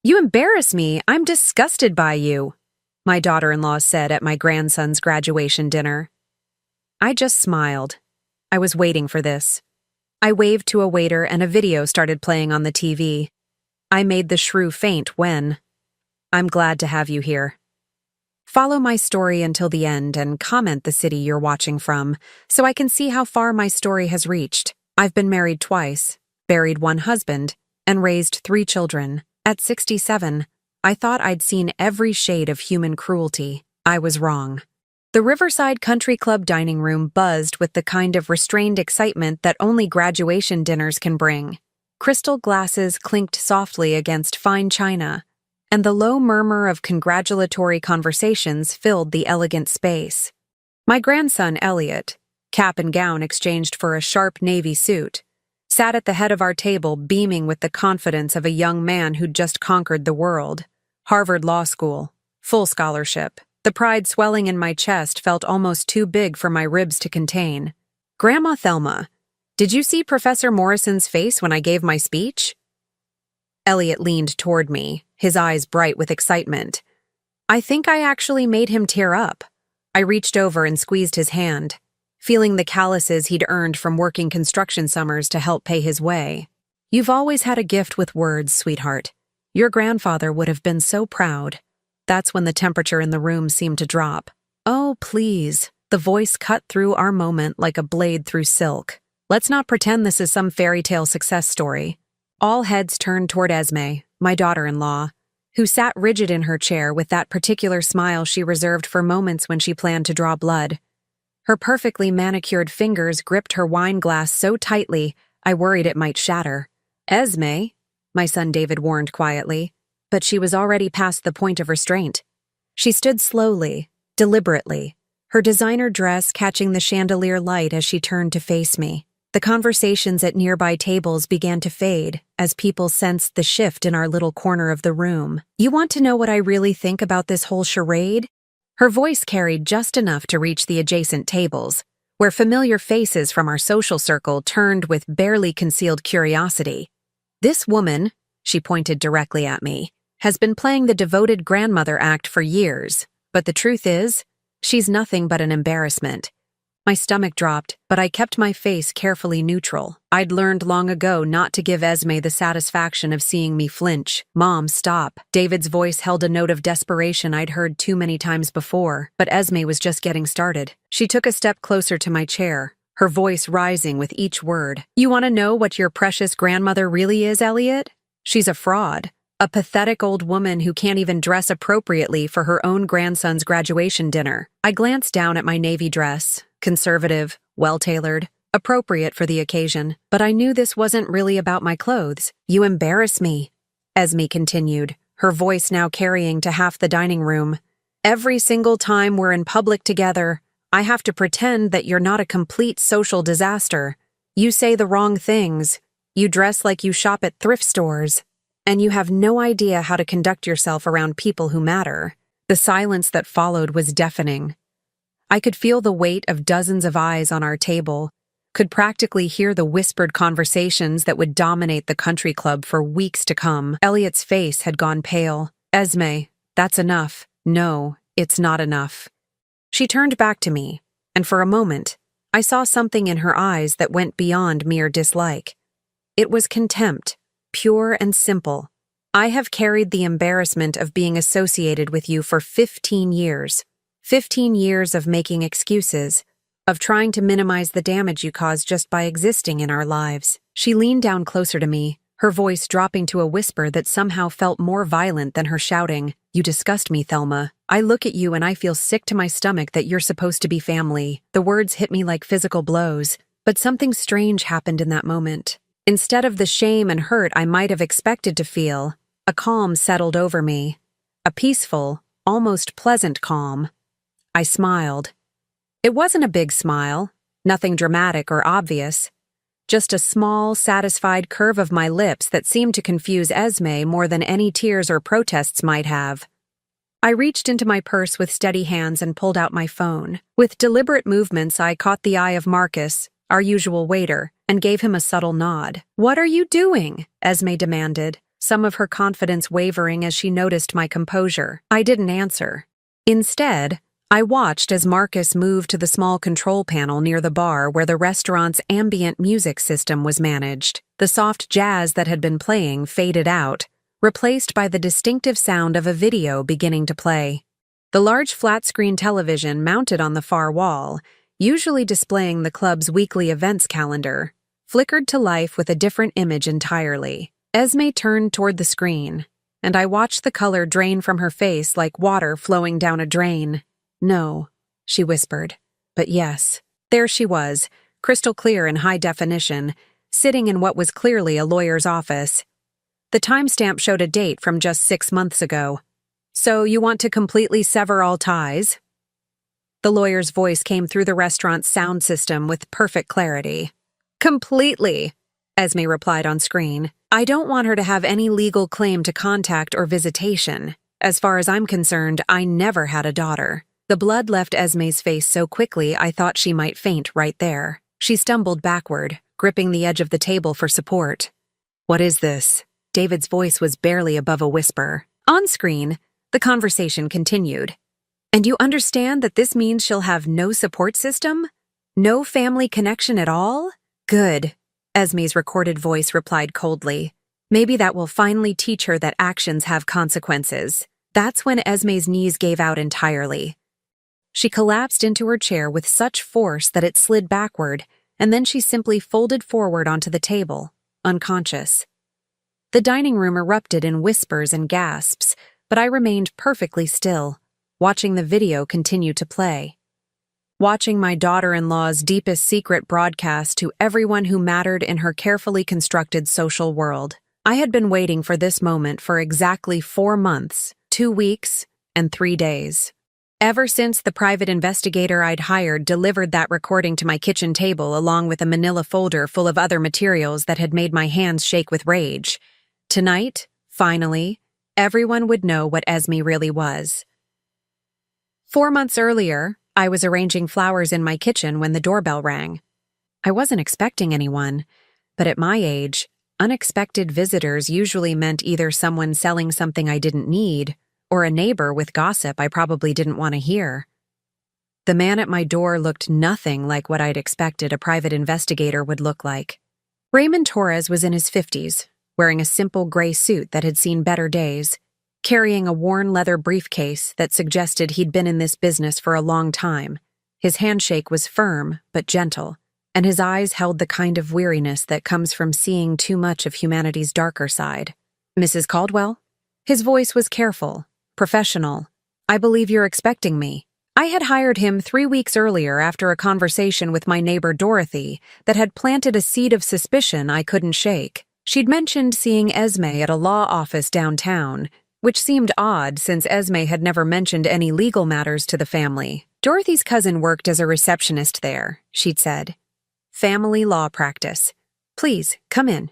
You embarrass me. I'm disgusted by you, my daughter-in-law said at my grandson's graduation dinner. I just smiled. I was waiting for this. I waved to a waiter and a video started playing on the TV. I made the shrew faint when. I'm glad to have you here. Follow my story until the end and comment the city you're watching from so I can see how far my story has reached. I've been married twice, buried one husband, and raised 3 children. At 67, I thought I'd seen every shade of human cruelty. I was wrong. The Riverside Country Club dining room buzzed with the kind of restrained excitement that only graduation dinners can bring. Crystal glasses clinked softly against fine china, and the low murmur of congratulatory conversations filled the elegant space. My grandson, Elliot, cap and gown exchanged for a sharp navy suit, sat at the head of our table beaming with the confidence of a young man who'd just conquered the world. Harvard Law School, full scholarship. The pride swelling in my chest felt almost too big for my ribs to contain. Grandma Thelma, did you see Professor Morrison's face when I gave my speech? Elliot leaned toward me, his eyes bright with excitement. I think I actually made him tear up. I reached over and squeezed his hand, feeling the calluses he'd earned from working construction summers to help pay his way. You've always had a gift with words, sweetheart. Your grandfather would have been so proud. That's when the temperature in the room seemed to drop. Oh, please. The voice cut through our moment like a blade through silk. Let's not pretend this is some fairy tale success story. All heads turned toward Esme, my daughter-in-law, who sat rigid in her chair with that particular smile she reserved for moments when she planned to draw blood. Her perfectly manicured fingers gripped her wine glass so tightly, I worried it might shatter. Esme, my son David warned quietly, but she was already past the point of restraint. She stood slowly, deliberately, her designer dress catching the chandelier light as she turned to face me. The conversations at nearby tables began to fade as people sensed the shift in our little corner of the room. You want to know what I really think about this whole charade? Her voice carried just enough to reach the adjacent tables, where familiar faces from our social circle turned with barely concealed curiosity. This woman, she pointed directly at me, has been playing the devoted grandmother act for years, but the truth is, she's nothing but an embarrassment. My stomach dropped, but I kept my face carefully neutral. I'd learned long ago not to give Esme the satisfaction of seeing me flinch. Mom, stop. David's voice held a note of desperation I'd heard too many times before, but Esme was just getting started. She took a step closer to my chair, her voice rising with each word. You want to know what your precious grandmother really is, Elliot? She's a fraud. A pathetic old woman who can't even dress appropriately for her own grandson's graduation dinner. I glanced down at my navy dress, conservative, well-tailored, appropriate for the occasion, but I knew this wasn't really about my clothes. You embarrass me, Esme continued, her voice now carrying to half the dining room. Every single time we're in public together, I have to pretend that you're not a complete social disaster. You say the wrong things, you dress like you shop at thrift stores, and you have no idea how to conduct yourself around people who matter. The silence that followed was deafening. I could feel the weight of dozens of eyes on our table, could practically hear the whispered conversations that would dominate the country club for weeks to come. Elliot's face had gone pale. Esme, that's enough. No, it's not enough. She turned back to me, and for a moment, I saw something in her eyes that went beyond mere dislike. It was contempt. Pure and simple. I have carried the embarrassment of being associated with you for 15 years. 15 years of making excuses, of trying to minimize the damage you caused just by existing in our lives. She leaned down closer to me, her voice dropping to a whisper that somehow felt more violent than her shouting. You disgust me, Thelma. I look at you and I feel sick to my stomach that you're supposed to be family. The words hit me like physical blows, but something strange happened in that moment. Instead of the shame and hurt I might have expected to feel, a calm settled over me. A peaceful, almost pleasant calm. I smiled. It wasn't a big smile, nothing dramatic or obvious. Just a small, satisfied curve of my lips that seemed to confuse Esme more than any tears or protests might have. I reached into my purse with steady hands and pulled out my phone. With deliberate movements I caught the eye of Marcus, our usual waiter, and gave him a subtle nod. What are you doing? Esme demanded, some of her confidence wavering as she noticed my composure. I didn't answer. Instead, I watched as Marcus moved to the small control panel near the bar where the restaurant's ambient music system was managed. The soft jazz that had been playing faded out, replaced by the distinctive sound of a video beginning to play. The large flat-screen television mounted on the far wall, usually displaying the club's weekly events calendar, flickered to life with a different image entirely. Esme turned toward the screen, and I watched the color drain from her face like water flowing down a drain. "No," she whispered, but yes. There she was, crystal clear in high definition, sitting in what was clearly a lawyer's office. The timestamp showed a date from just 6 months ago. "So you want to completely sever all ties?" The lawyer's voice came through the restaurant's sound system with perfect clarity. "Completely," Esme replied on screen. "I don't want her to have any legal claim to contact or visitation. As far as I'm concerned, I never had a daughter." The blood left Esme's face so quickly I thought she might faint right there. She stumbled backward, gripping the edge of the table for support. "What is this?" David's voice was barely above a whisper. On screen, the conversation continued. "And you understand that this means she'll have no support system? No family connection at all? Good," Esme's recorded voice replied coldly. "Maybe that will finally teach her that actions have consequences." That's when Esme's knees gave out entirely. She collapsed into her chair with such force that it slid backward, and then she simply folded forward onto the table, unconscious. The dining room erupted in whispers and gasps, but I remained perfectly still, watching the video continue to play. Watching my daughter-in-law's deepest secret broadcast to everyone who mattered in her carefully constructed social world. I had been waiting for this moment for exactly 4 months, 2 weeks, and 3 days. Ever since the private investigator I'd hired delivered that recording to my kitchen table along with a manila folder full of other materials that had made my hands shake with rage. Tonight, finally, everyone would know what Esme really was. 4 months earlier, I was arranging flowers in my kitchen when the doorbell rang. I wasn't expecting anyone, but at my age, unexpected visitors usually meant either someone selling something I didn't need or a neighbor with gossip I probably didn't want to hear. The man at my door looked nothing like what I'd expected a private investigator would look like. Raymond Torres was in his 50s, wearing a simple gray suit that had seen better days, carrying a worn leather briefcase that suggested he'd been in this business for a long time. His handshake was firm but gentle, and his eyes held the kind of weariness that comes from seeing too much of humanity's darker side. "Mrs. Caldwell?" His voice was careful, professional. "I believe you're expecting me." I had hired him 3 weeks earlier after a conversation with my neighbor Dorothy that had planted a seed of suspicion I couldn't shake. She'd mentioned seeing Esme at a law office downtown, which seemed odd since Esme had never mentioned any legal matters to the family. "Dorothy's cousin worked as a receptionist there," she'd said. "Family law practice. Please, come in."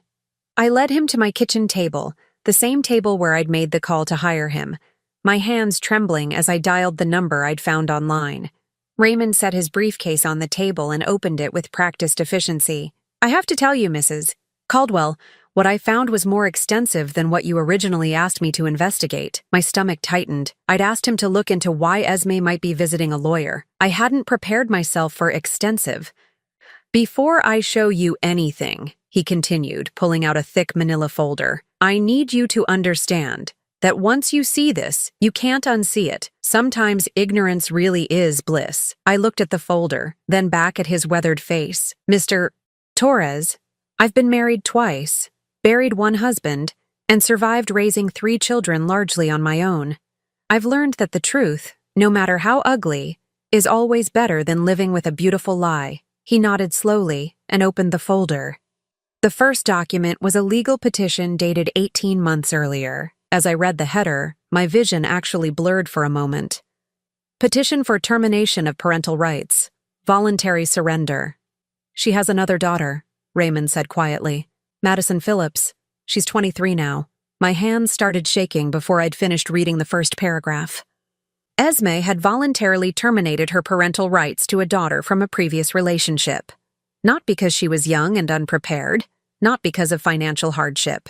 I led him to my kitchen table, the same table where I'd made the call to hire him, my hands trembling as I dialed the number I'd found online. Raymond set his briefcase on the table and opened it with practiced efficiency. "I have to tell you, Mrs. Caldwell, what I found was more extensive than what you originally asked me to investigate." My stomach tightened. I'd asked him to look into why Esme might be visiting a lawyer. I hadn't prepared myself for extensive. "Before I show you anything," he continued, pulling out a thick manila folder, "I need you to understand that once you see this, you can't unsee it. Sometimes ignorance really is bliss." I looked at the folder, then back at his weathered face. "Mr. Torres, I've been married twice, buried one husband, and survived raising 3 children largely on my own. I've learned that the truth, no matter how ugly, is always better than living with a beautiful lie." He nodded slowly and opened the folder. The first document was a legal petition dated 18 months earlier. As I read the header, my vision actually blurred for a moment. "Petition for termination of parental rights. Voluntary surrender." "She has another daughter," Raymond said quietly. "Madison Phillips. She's 23 now." My hands started shaking before I'd finished reading the first paragraph. Esme had voluntarily terminated her parental rights to a daughter from a previous relationship. Not because she was young and unprepared, not because of financial hardship.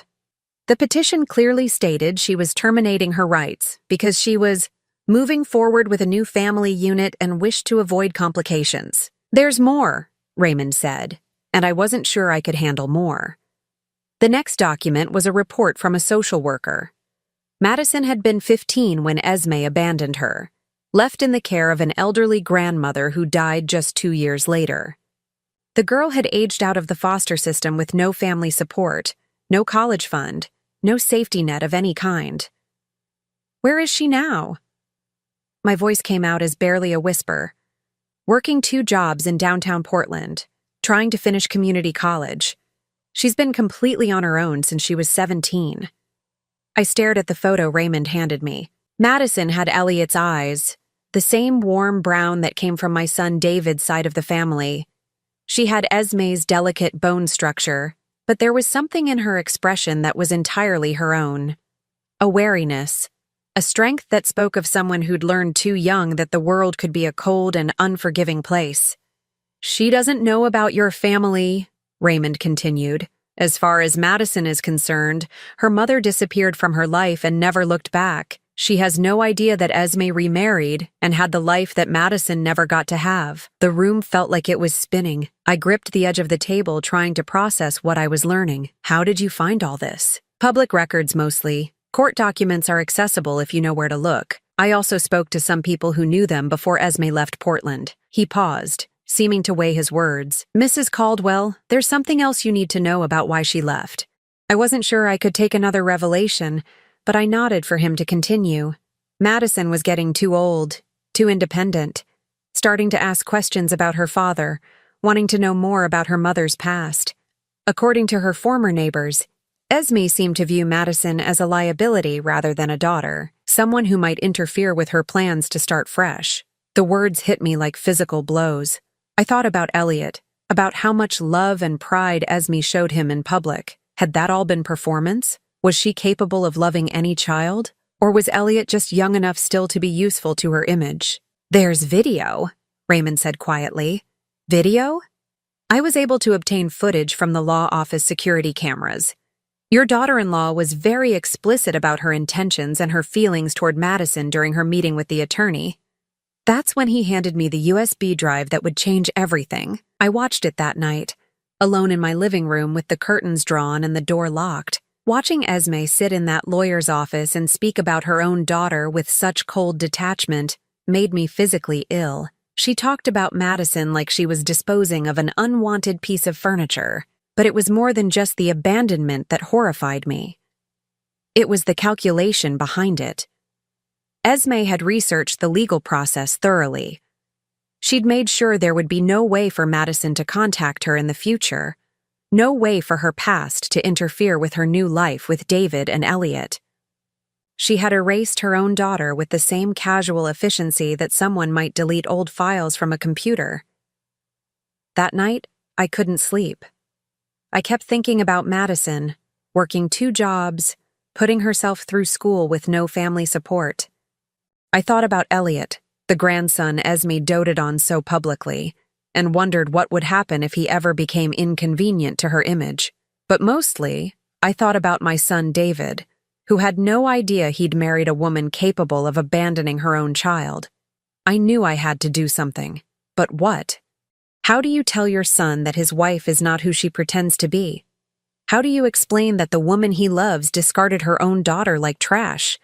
The petition clearly stated she was terminating her rights because she was moving forward with a new family unit and wished to avoid complications. "There's more," Raymond said, and I wasn't sure I could handle more. The next document was a report from a social worker. Madison had been 15 when Esme abandoned her, left in the care of an elderly grandmother who died just 2 years later. The girl had aged out of the foster system with no family support, no college fund, no safety net of any kind. "Where is she now?" My voice came out as barely a whisper. "Working 2 jobs in downtown Portland, trying to finish community college. She's been completely on her own since she was 17. I stared at the photo Raymond handed me. Madison had Elliot's eyes, the same warm brown that came from my son David's side of the family. She had Esme's delicate bone structure, but there was something in her expression that was entirely her own. A wariness, a strength that spoke of someone who'd learned too young that the world could be a cold and unforgiving place. "She doesn't know about your family," Raymond continued. "As far as Madison is concerned, her mother disappeared from her life and never looked back. She has no idea that Esme remarried and had the life that Madison never got to have." The room felt like it was spinning. I gripped the edge of the table trying to process what I was learning. "How did you find all this?" "Public records mostly. Court documents are accessible if you know where to look. I also spoke to some people who knew them before Esme left Portland." He paused, seeming to weigh his words. "Mrs. Caldwell, there's something else you need to know about why she left." I wasn't sure I could take another revelation, but I nodded for him to continue. Madison was getting too old, too independent, starting to ask questions about her father, wanting to know more about her mother's past. According to her former neighbors, Esme seemed to view Madison as a liability rather than a daughter, someone who might interfere with her plans to start fresh. The words hit me like physical blows. I thought about Elliot, about how much love and pride Esme showed him in public. Had that all been performance? Was she capable of loving any child? Or was Elliot just young enough still to be useful to her image? "There's video," Raymond said quietly. "Video?" "I was able to obtain footage from the law office security cameras. Your daughter-in-law was very explicit about her intentions and her feelings toward Madison during her meeting with the attorney." That's when he handed me the USB drive that would change everything. I watched it that night, alone in my living room with the curtains drawn and the door locked. Watching Esme sit in that lawyer's office and speak about her own daughter with such cold detachment made me physically ill. She talked about Madison like she was disposing of an unwanted piece of furniture, but it was more than just the abandonment that horrified me. It was the calculation behind it. Esme had researched the legal process thoroughly. She'd made sure there would be no way for Madison to contact her in the future, no way for her past to interfere with her new life with David and Elliot. She had erased her own daughter with the same casual efficiency that someone might delete old files from a computer. That night, I couldn't sleep. I kept thinking about Madison, working 2 jobs, putting herself through school with no family support. I thought about Elliot, the grandson Esme doted on so publicly, and wondered what would happen if he ever became inconvenient to her image. But mostly, I thought about my son David, who had no idea he'd married a woman capable of abandoning her own child. I knew I had to do something. But what? How do you tell your son that his wife is not who she pretends to be? How do you explain that the woman he loves discarded her own daughter like trash?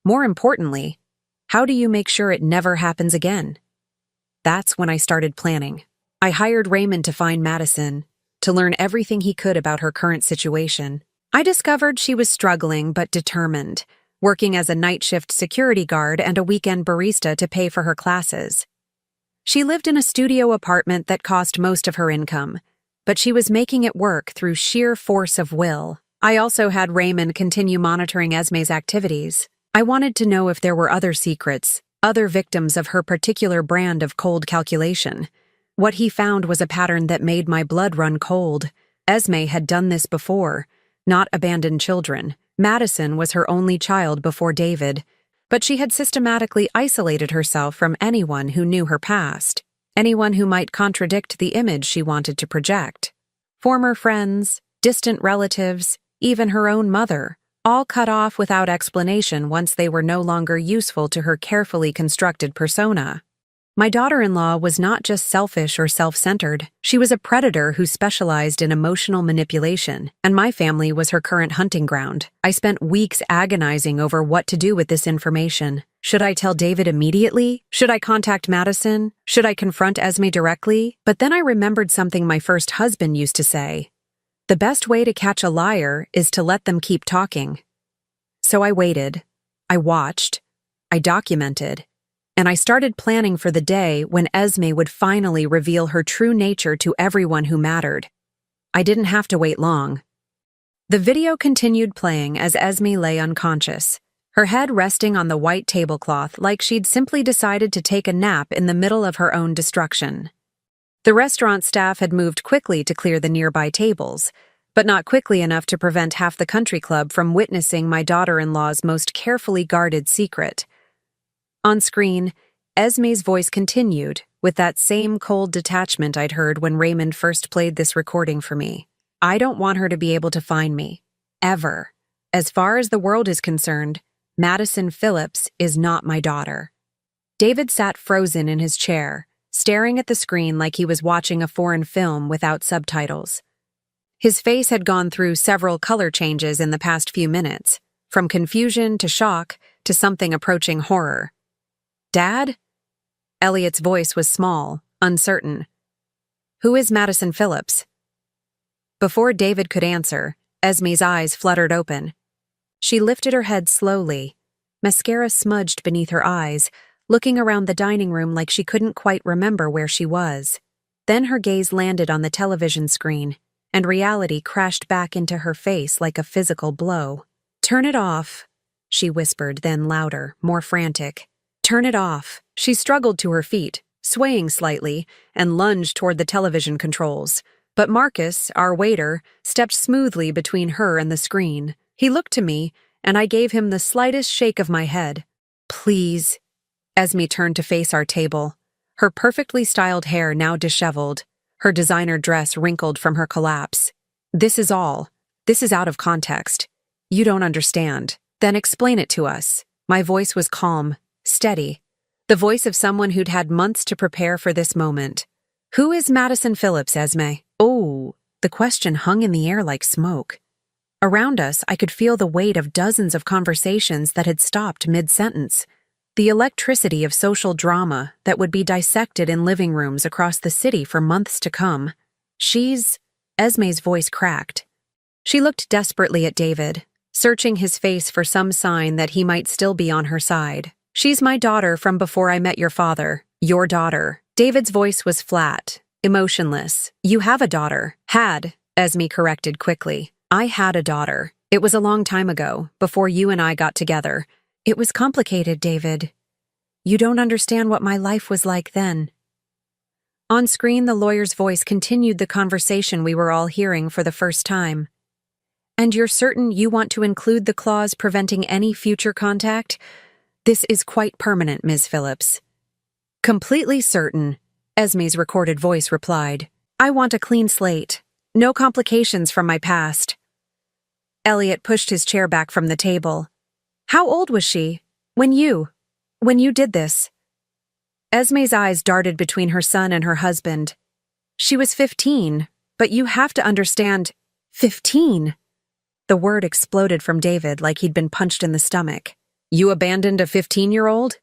More importantly, how do you make sure it never happens again? That's when I started planning. I hired Raymond to find Madison, to learn everything he could about her current situation. I discovered she was struggling but determined, working as a night shift security guard and a weekend barista to pay for her classes. She lived in a studio apartment that cost most of her income, but she was making it work through sheer force of will. I also had Raymond continue monitoring Esme's activities. I wanted to know if there were other secrets, other victims of her particular brand of cold calculation. What he found was a pattern that made my blood run cold. Esme had done this before, not abandoned children. Madison was her only child before David, but she had systematically isolated herself from anyone who knew her past, anyone who might contradict the image she wanted to project. Former friends, distant relatives, even her own mother, all cut off without explanation once they were no longer useful to her carefully constructed persona. My daughter-in-law was not just selfish or self-centered, she was a predator who specialized in emotional manipulation, and my family was her current hunting ground. I spent weeks agonizing over what to do with this information. Should I tell David immediately? Should I contact Madison? Should I confront Esme directly? But then I remembered something my first husband used to say. The best way to catch a liar is to let them keep talking. So I waited, I watched, I documented, and I started planning for the day when Esme would finally reveal her true nature to everyone who mattered. I didn't have to wait long. The video continued playing as Esme lay unconscious, her head resting on the white tablecloth like she'd simply decided to take a nap in the middle of her own destruction. The restaurant staff had moved quickly to clear the nearby tables, but not quickly enough to prevent half the country club from witnessing my daughter-in-law's most carefully guarded secret. On screen, Esme's voice continued, with that same cold detachment I'd heard when Raymond first played this recording for me. I don't want her to be able to find me. Ever. As far as the world is concerned, Madison Phillips is not my daughter. David sat frozen in his chair, staring at the screen like he was watching a foreign film without subtitles. His face had gone through several color changes in the past few minutes, from confusion to shock to something approaching horror. Dad? Elliot's voice was small, uncertain. Who is Madison Phillips? Before David could answer, Esme's eyes fluttered open. She lifted her head slowly, mascara smudged beneath her eyes, looking around the dining room like she couldn't quite remember where she was. Then her gaze landed on the television screen, and reality crashed back into her face like a physical blow. Turn it off, she whispered, then louder, more frantic. Turn it off. She struggled to her feet, swaying slightly, and lunged toward the television controls. But Marcus, our waiter, stepped smoothly between her and the screen. He looked to me, and I gave him the slightest shake of my head. Please. Esme turned to face our table, her perfectly styled hair now disheveled, her designer dress wrinkled from her collapse. This is all. This is out of context. You don't understand. Then explain it to us. My voice was calm, steady, the voice of someone who'd had months to prepare for this moment. Who is Madison Phillips, Esme? Oh, the question hung in the air like smoke. Around us, I could feel the weight of dozens of conversations that had stopped mid-sentence, the electricity of social drama that would be dissected in living rooms across the city for months to come. Esme's voice cracked. She looked desperately at David, searching his face for some sign that he might still be on her side. She's my daughter from before I met your father. Your daughter. David's voice was flat, emotionless. You have a daughter. Had, Esme corrected quickly. I had a daughter. It was a long time ago, before you and I got together. It was complicated, David. You don't understand what my life was like then. On screen, the lawyer's voice continued the conversation we were all hearing for the first time. And you're certain you want to include the clause preventing any future contact? This is quite permanent, Ms. Phillips. Completely certain, Esme's recorded voice replied. I want a clean slate. No complications from my past. Elliot pushed his chair back from the table. How old was she? When you did this? Esme's eyes darted between her son and her husband. She was 15, but you have to understand, 15. The word exploded from David like he'd been punched in the stomach. You abandoned a 15-year-old?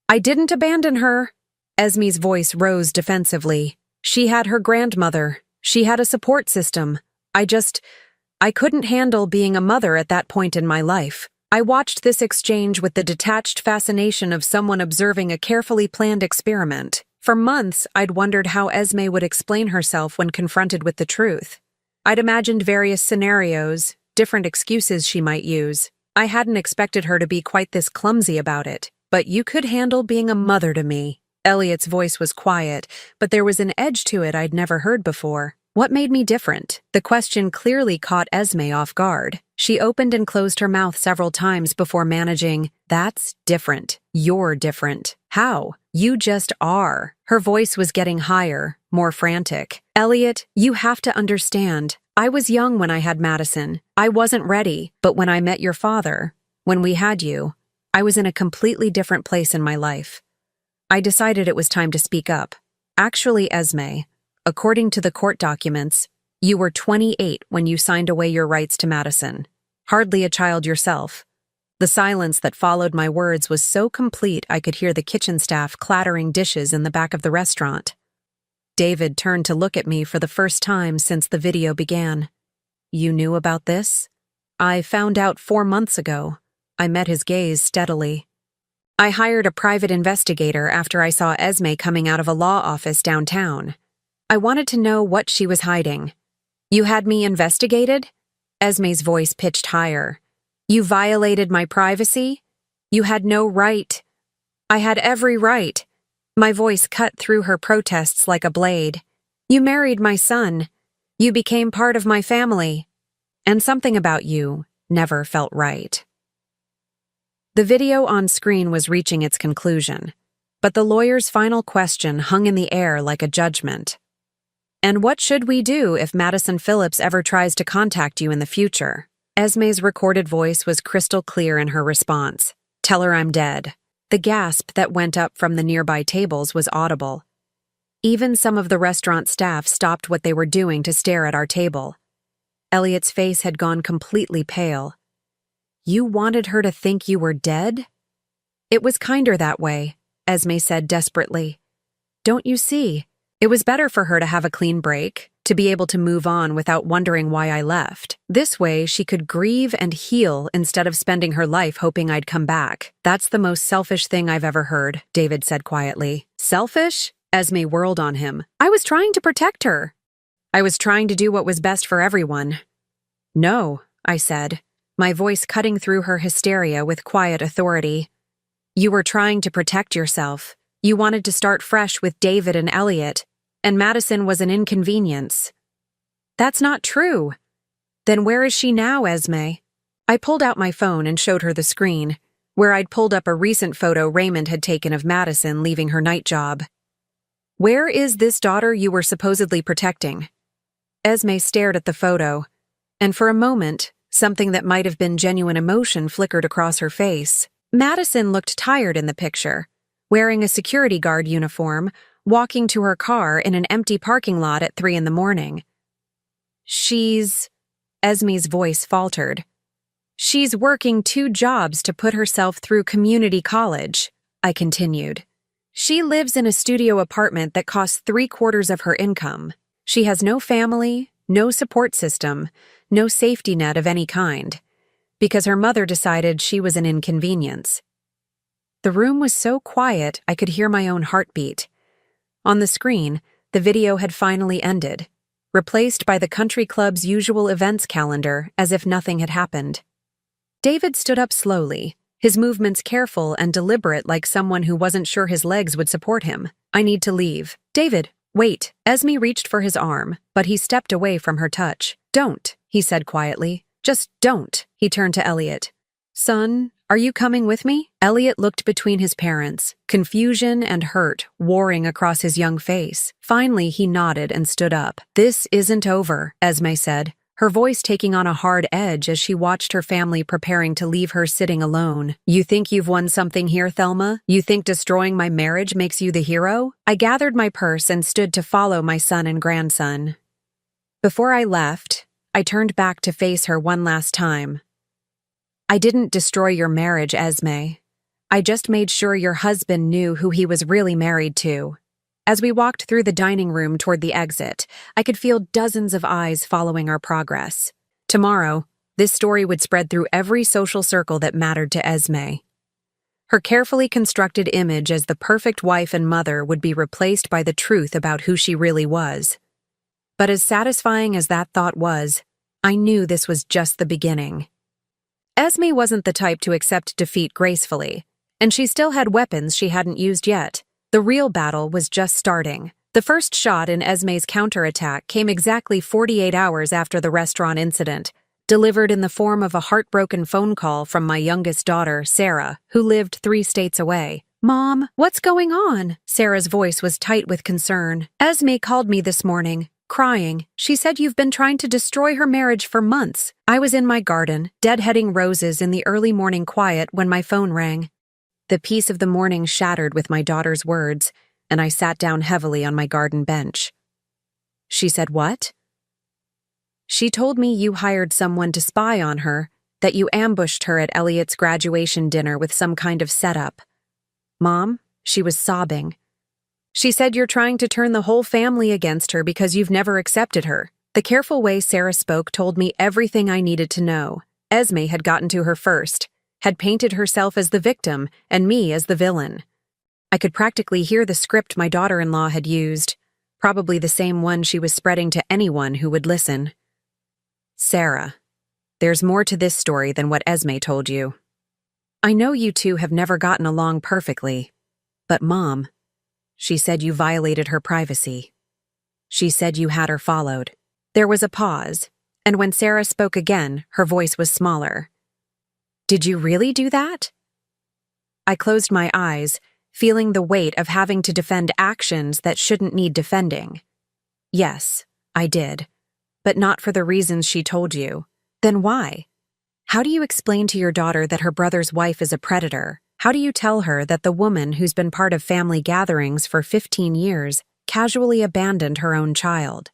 I didn't abandon her. Esme's voice rose defensively. She had her grandmother. She had a support system. I couldn't handle being a mother at that point in my life. I watched this exchange with the detached fascination of someone observing a carefully planned experiment. For months, I'd wondered how Esme would explain herself when confronted with the truth. I'd imagined various scenarios, different excuses she might use. I hadn't expected her to be quite this clumsy about it. But you could handle being a mother to me. Elliot's voice was quiet, but there was an edge to it I'd never heard before. What made me different? The question clearly caught Esme off guard. She opened and closed her mouth several times before managing, That's different. You're different. How? You just are. Her voice was getting higher, more frantic. Elliot, you have to understand. I was young when I had Madison. I wasn't ready, but when I met your father, when we had you, I was in a completely different place in my life. I decided it was time to speak up. Actually, Esme, according to the court documents, you were 28 when you signed away your rights to Madison. Hardly a child yourself. The silence that followed my words was so complete I could hear the kitchen staff clattering dishes in the back of the restaurant. David turned to look at me for the first time since the video began. You knew about this? I found out 4 months ago. I met his gaze steadily. I hired a private investigator after I saw Esme coming out of a law office downtown. I wanted to know what she was hiding. You had me investigated? Esme's voice pitched higher. You violated my privacy? You had no right. I had every right. My voice cut through her protests like a blade. You married my son. You became part of my family. And something about you never felt right. The video on screen was reaching its conclusion, but the lawyer's final question hung in the air like a judgment. And what should we do if Madison Phillips ever tries to contact you in the future? Esme's recorded voice was crystal clear in her response. Tell her I'm dead. The gasp that went up from the nearby tables was audible. Even some of the restaurant staff stopped what they were doing to stare at our table. Elliot's face had gone completely pale. You wanted her to think you were dead? It was kinder that way, Esme said desperately. Don't you see? It was better for her to have a clean break, to be able to move on without wondering why I left. This way, she could grieve and heal instead of spending her life hoping I'd come back. That's the most selfish thing I've ever heard, David said quietly. Selfish? Esme whirled on him. I was trying to protect her. I was trying to do what was best for everyone. No, I said, my voice cutting through her hysteria with quiet authority. You were trying to protect yourself. You wanted to start fresh with David and Elliot, and Madison was an inconvenience. That's not true. Then where is she now, Esme? I pulled out my phone and showed her the screen, where I'd pulled up a recent photo Raymond had taken of Madison leaving her night job. Where is this daughter you were supposedly protecting? Esme stared at the photo, and for a moment, something that might have been genuine emotion flickered across her face. Madison looked tired in the picture, wearing a security guard uniform, walking to her car in an empty parking lot at 3 a.m. Esme's voice faltered. She's working 2 jobs to put herself through community college, I continued. She lives in a studio apartment that costs 3/4 of her income. She has no family, no support system, no safety net of any kind, because her mother decided she was an inconvenience. The room was so quiet I could hear my own heartbeat. On the screen, the video had finally ended, replaced by the country club's usual events calendar as if nothing had happened. David stood up slowly, his movements careful and deliberate like someone who wasn't sure his legs would support him. I need to leave. David, wait. Esme reached for his arm, but he stepped away from her touch. Don't, he said quietly. Just don't. He turned to Elliot. Son, are you coming with me? Elliot looked between his parents, confusion and hurt warring across his young face. Finally, he nodded and stood up. This isn't over, Esme said, her voice taking on a hard edge as she watched her family preparing to leave her sitting alone. You think you've won something here, Thelma? You think destroying my marriage makes you the hero? I gathered my purse and stood to follow my son and grandson. Before I left, I turned back to face her one last time. I didn't destroy your marriage, Esme. I just made sure your husband knew who he was really married to. As we walked through the dining room toward the exit, I could feel dozens of eyes following our progress. Tomorrow, this story would spread through every social circle that mattered to Esme. Her carefully constructed image as the perfect wife and mother would be replaced by the truth about who she really was. But as satisfying as that thought was, I knew this was just the beginning. Esme wasn't the type to accept defeat gracefully, and she still had weapons she hadn't used yet. The real battle was just starting. The first shot in Esme's counterattack came exactly 48 hours after the restaurant incident, delivered in the form of a heartbroken phone call from my youngest daughter, Sarah, who lived 3 states away. Mom, what's going on? Sarah's voice was tight with concern. Esme called me this morning, crying. She said you've been trying to destroy her marriage for months. I was in my garden, deadheading roses in the early morning quiet when my phone rang. The peace of the morning shattered with my daughter's words, and I sat down heavily on my garden bench. She said what? She told me you hired someone to spy on her, that you ambushed her at Elliot's graduation dinner with some kind of setup. Mom, she was sobbing. She said you're trying to turn the whole family against her because you've never accepted her. The careful way Sarah spoke told me everything I needed to know. Esme had gotten to her first, had painted herself as the victim and me as the villain. I could practically hear the script my daughter-in-law had used, probably the same one she was spreading to anyone who would listen. Sarah, there's more to this story than what Esme told you. I know you two have never gotten along perfectly, but Mom, she said you violated her privacy. She said you had her followed. There was a pause, and when Sarah spoke again, her voice was smaller. Did you really do that? I closed my eyes, feeling the weight of having to defend actions that shouldn't need defending. Yes, I did, but not for the reasons she told you. Then why? How do you explain to your daughter that her brother's wife is a predator? How do you tell her that the woman who's been part of family gatherings for 15 years casually abandoned her own child?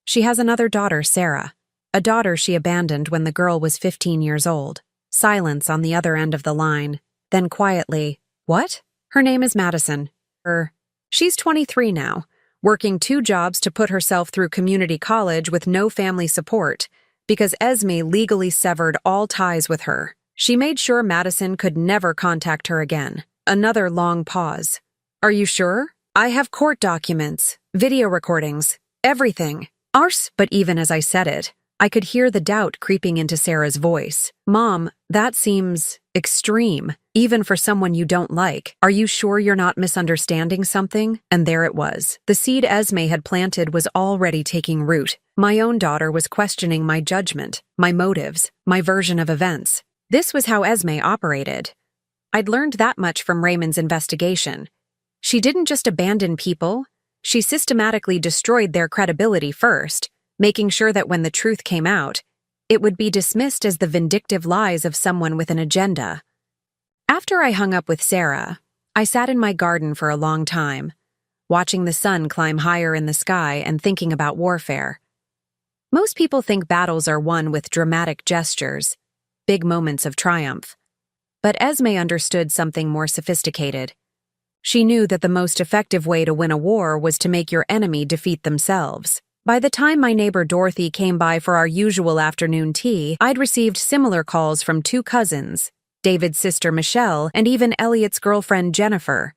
She has another daughter, Sarah, a daughter she abandoned when the girl was 15 years old. Silence on the other end of the line. Then quietly, what? Her name is Madison. She's 23 now, working 2 jobs to put herself through community college with no family support, because Esme legally severed all ties with her. She made sure Madison could never contact her again. Another long pause. Are you sure? I have court documents, video recordings, everything. Ours. But even as I said it, I could hear the doubt creeping into Sarah's voice. Mom, that seems extreme, even for someone you don't like. Are you sure you're not misunderstanding something? And there it was. The seed Esme had planted was already taking root. My own daughter was questioning my judgment, my motives, my version of events. This was how Esme operated. I'd learned that much from Raymond's investigation. She didn't just abandon people, she systematically destroyed their credibility first, making sure that when the truth came out, it would be dismissed as the vindictive lies of someone with an agenda. After I hung up with Sarah, I sat in my garden for a long time, watching the sun climb higher in the sky and thinking about warfare. Most people think battles are won with dramatic gestures, big moments of triumph. But Esme understood something more sophisticated. She knew that the most effective way to win a war was to make your enemy defeat themselves. By the time my neighbor Dorothy came by for our usual afternoon tea, I'd received similar calls from 2 cousins, David's sister Michelle, and even Elliot's girlfriend Jennifer.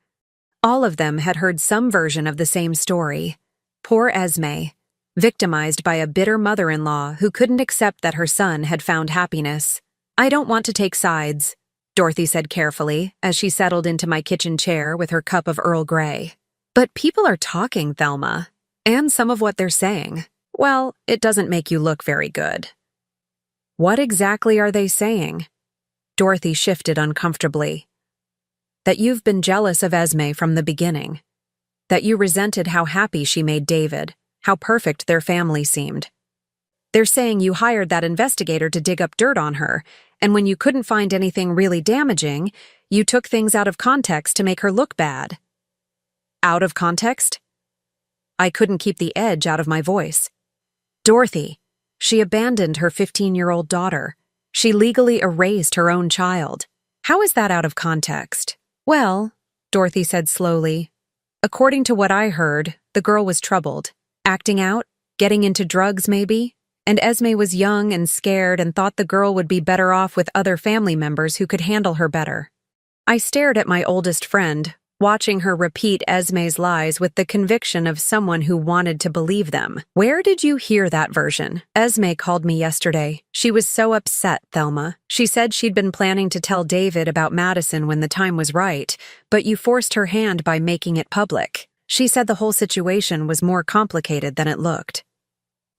All of them had heard some version of the same story. Poor Esme, victimized by a bitter mother-in-law who couldn't accept that her son had found happiness. I don't want to take sides, Dorothy said carefully as she settled into my kitchen chair with her cup of Earl Grey. But people are talking, Thelma. And some of what they're saying, well, it doesn't make you look very good. What exactly are they saying? Dorothy shifted uncomfortably. That you've been jealous of Esme from the beginning. That you resented how happy she made David, how perfect their family seemed. They're saying you hired that investigator to dig up dirt on her, and when you couldn't find anything really damaging, you took things out of context to make her look bad. Out of context? I couldn't keep the edge out of my voice. Dorothy, she abandoned her 15-year-old daughter. She legally erased her own child. How is that out of context? Well, Dorothy said slowly, according to what I heard, the girl was troubled. Acting out, getting into drugs maybe, and Esme was young and scared and thought the girl would be better off with other family members who could handle her better. I stared at my oldest friend, watching her repeat Esme's lies with the conviction of someone who wanted to believe them. Where did you hear that version? Esme called me yesterday. She was so upset, Thelma. She said she'd been planning to tell David about Madison when the time was right, but you forced her hand by making it public. She said the whole situation was more complicated than it looked.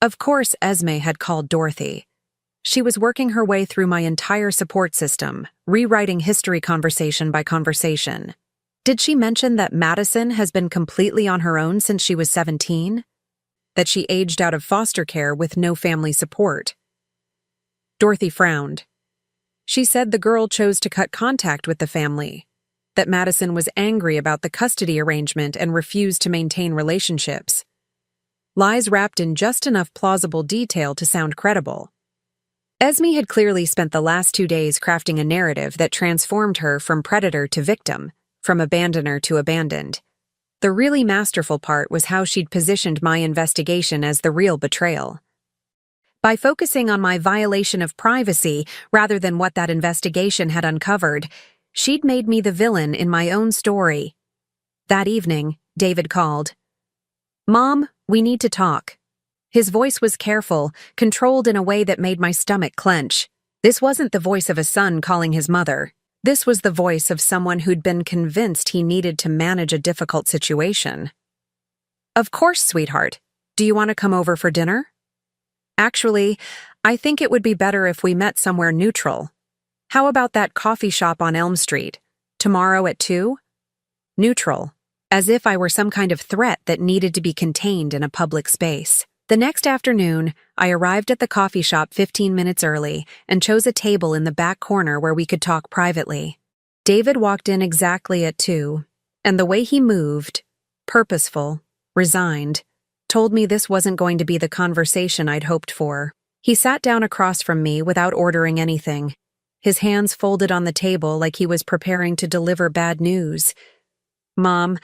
Of course, Esme had called Dorothy. She was working her way through my entire support system, rewriting history conversation by conversation. Did she mention that Madison has been completely on her own since she was 17? That she aged out of foster care with no family support? Dorothy frowned. She said the girl chose to cut contact with the family, that Madison was angry about the custody arrangement and refused to maintain relationships. Lies wrapped in just enough plausible detail to sound credible. Esme had clearly spent the last 2 days crafting a narrative that transformed her from predator to victim, from abandoner to abandoned. The really masterful part was how she'd positioned my investigation as the real betrayal. By focusing on my violation of privacy rather than what that investigation had uncovered, she'd made me the villain in my own story. That evening, David called. "Mom, we need to talk." His voice was careful, controlled in a way that made my stomach clench. This wasn't the voice of a son calling his mother. This was the voice of someone who'd been convinced he needed to manage a difficult situation. "Of course, sweetheart. Do you want to come over for dinner?" "Actually, I think it would be better if we met somewhere neutral. How about that coffee shop on Elm Street? Tomorrow at 2? Neutral, as if I were some kind of threat that needed to be contained in a public space. The next afternoon, I arrived at the coffee shop 15 minutes early and chose a table in the back corner where we could talk privately. David walked in exactly at 2, and the way he moved, purposeful, resigned, told me this wasn't going to be the conversation I'd hoped for. He sat down across from me without ordering anything, his hands folded on the table like he was preparing to deliver bad news. "Mom,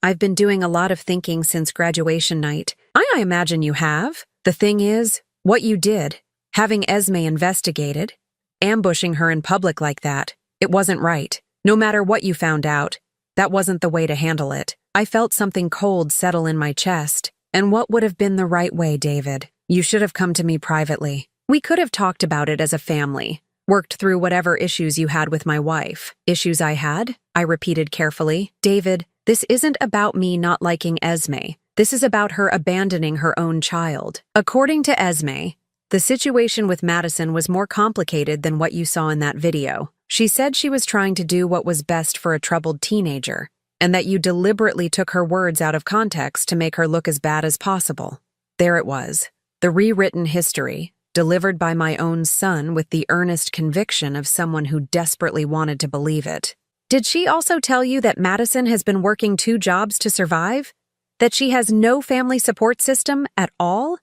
I've been doing a lot of thinking since graduation night." I imagine you have. The thing is, what you did, having Esme investigated, ambushing her in public like that, it wasn't right. No matter what you found out, that wasn't the way to handle it. I felt something cold settle in my chest. And what would have been the right way, David? You should have come to me privately. We could have talked about it as a family, worked through whatever issues you had with my wife. Issues I had? I repeated carefully. David, this isn't about me not liking Esme. This is about her abandoning her own child. According to Esme, the situation with Madison was more complicated than what you saw in that video. She said she was trying to do what was best for a troubled teenager, and that you deliberately took her words out of context to make her look as bad as possible. There it was, the rewritten history, delivered by my own son with the earnest conviction of someone who desperately wanted to believe it. Did she also tell you that Madison has been working 2 jobs to survive? That she has no family support system at all?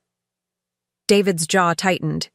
David's jaw tightened.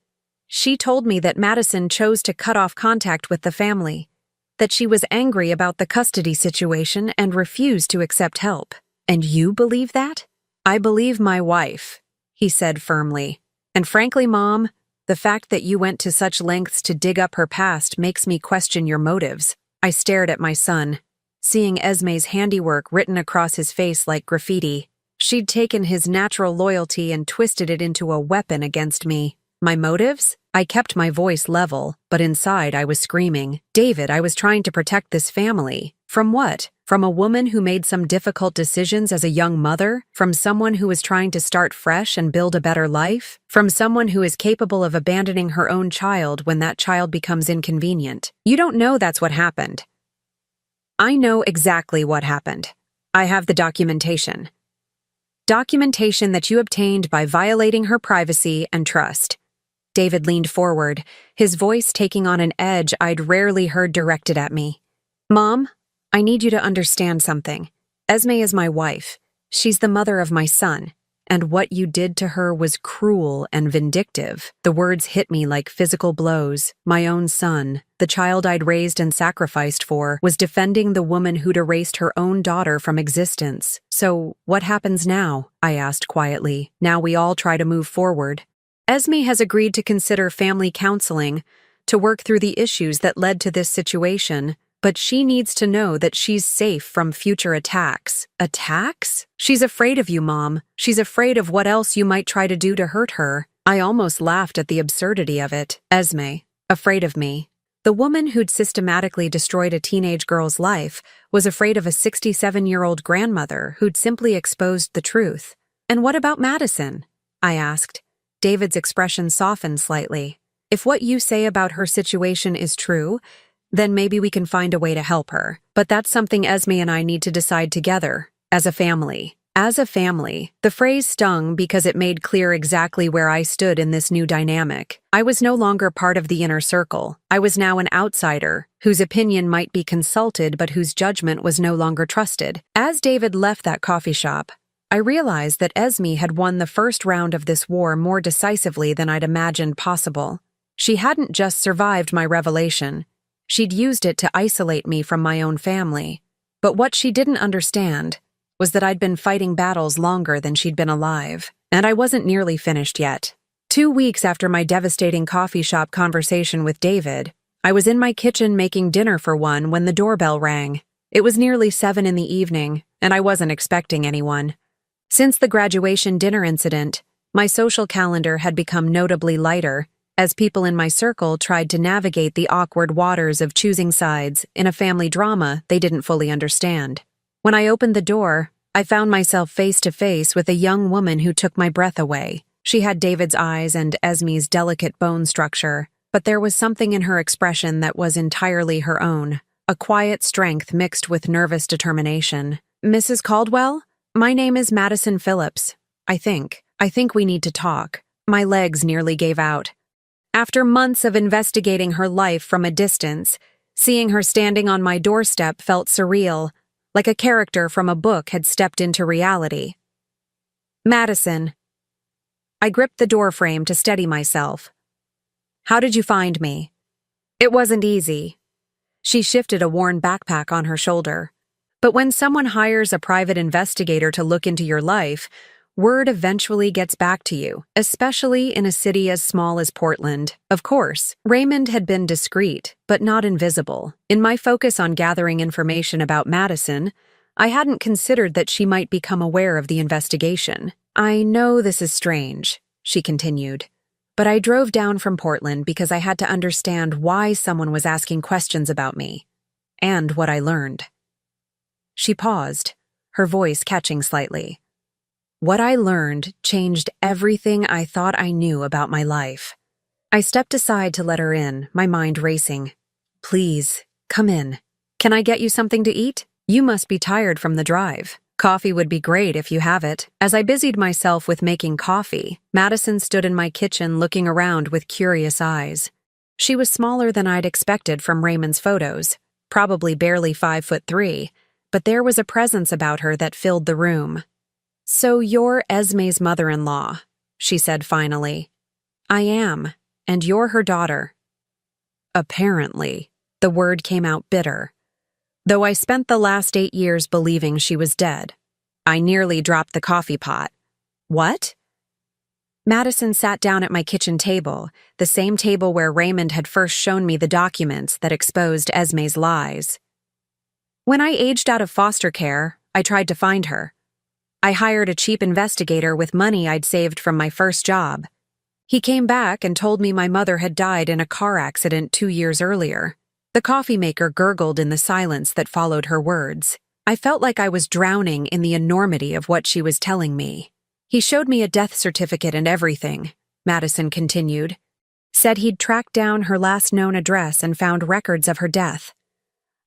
She told me that Madison chose to cut off contact with the family, that she was angry about the custody situation and refused to accept help. And you believe that? I believe my wife, he said firmly. And frankly, Mom, the fact that you went to such lengths to dig up her past makes me question your motives. I stared at my son, seeing Esme's handiwork written across his face like graffiti. She'd taken his natural loyalty and twisted it into a weapon against me. My motives? I kept my voice level, but inside I was screaming. David, I was trying to protect this family. From what? From a woman who made some difficult decisions as a young mother? From someone who was trying to start fresh and build a better life? From someone who is capable of abandoning her own child when that child becomes inconvenient? You don't know that's what happened. I know exactly what happened. I have the documentation. Documentation that you obtained by violating her privacy and trust. David leaned forward, his voice taking on an edge I'd rarely heard directed at me. Mom, I need you to understand something. Esme is my wife. She's the mother of my son. And what you did to her was cruel and vindictive. The words hit me like physical blows. My own son, the child I'd raised and sacrificed for, was defending the woman who'd erased her own daughter from existence. So, what happens now? I asked quietly. Now we all try to move forward. Esme has agreed to consider family counseling to work through the issues that led to this situation, but she needs to know that she's safe from future attacks. Attacks? She's afraid of you, Mom. She's afraid of what else you might try to do to hurt her. I almost laughed at the absurdity of it. Esme, afraid of me. The woman who'd systematically destroyed a teenage girl's life was afraid of a 67-year-old grandmother who'd simply exposed the truth. And what about Madison? I asked. David's expression softened slightly. If what you say about her situation is true, then maybe we can find a way to help her. But that's something Esme and I need to decide together, as a family. As a family, the phrase stung because it made clear exactly where I stood in this new dynamic. I was no longer part of the inner circle. I was now an outsider, whose opinion might be consulted but whose judgment was no longer trusted. As David left that coffee shop, I realized that Esme had won the first round of this war more decisively than I'd imagined possible. She hadn't just survived my revelation. She'd used it to isolate me from my own family. But what she didn't understand was that I'd been fighting battles longer than she'd been alive, and I wasn't nearly finished yet. 2 weeks after my devastating coffee shop conversation with David, I was in my kitchen making dinner for one when the doorbell rang. It was nearly 7 in the evening, and I wasn't expecting anyone. Since the graduation dinner incident, my social calendar had become notably lighter, as people in my circle tried to navigate the awkward waters of choosing sides in a family drama they didn't fully understand. When I opened the door, I found myself face to face with a young woman who took my breath away. She had David's eyes and Esme's delicate bone structure, but there was something in her expression that was entirely her own, a quiet strength mixed with nervous determination. "Mrs. Caldwell? My name is Madison Phillips. I think we need to talk." My legs nearly gave out. After months of investigating her life from a distance, seeing her standing on my doorstep felt surreal, like a character from a book had stepped into reality. "Madison." I gripped the doorframe to steady myself. "How did you find me?" "It wasn't easy." She shifted a worn backpack on her shoulder. "But when someone hires a private investigator to look into your life, word eventually gets back to you, especially in a city as small as Portland. Of course, Raymond had been discreet, but not invisible. In my focus on gathering information about Madison, I hadn't considered that she might become aware of the investigation. "I know this is strange," she continued, "but I drove down from Portland because I had to understand why someone was asking questions about me, and what I learned." She paused, her voice catching slightly. "What I learned changed everything I thought I knew about my life." I stepped aside to let her in, my mind racing. "Please, come in. Can I get you something to eat? You must be tired from the drive. Coffee would be great if you have it." As I busied myself with making coffee, Madison stood in my kitchen looking around with curious eyes. She was smaller than I'd expected from Raymond's photos, probably barely 5'3", but there was a presence about her that filled the room. "So you're Esme's mother-in-law," she said finally. "I am, and you're her daughter." Apparently, the word came out bitter. Though I spent the last 8 years believing she was dead, I nearly dropped the coffee pot. "What?" Madison sat down at my kitchen table, the same table where Raymond had first shown me the documents that exposed Esme's lies. "When I aged out of foster care, I tried to find her. I hired a cheap investigator with money I'd saved from my first job. He came back and told me my mother had died in a car accident 2 years earlier." The coffee maker gurgled in the silence that followed her words. I felt like I was drowning in the enormity of what she was telling me. "He showed me a death certificate and everything," Madison continued. "Said he'd tracked down her last known address and found records of her death.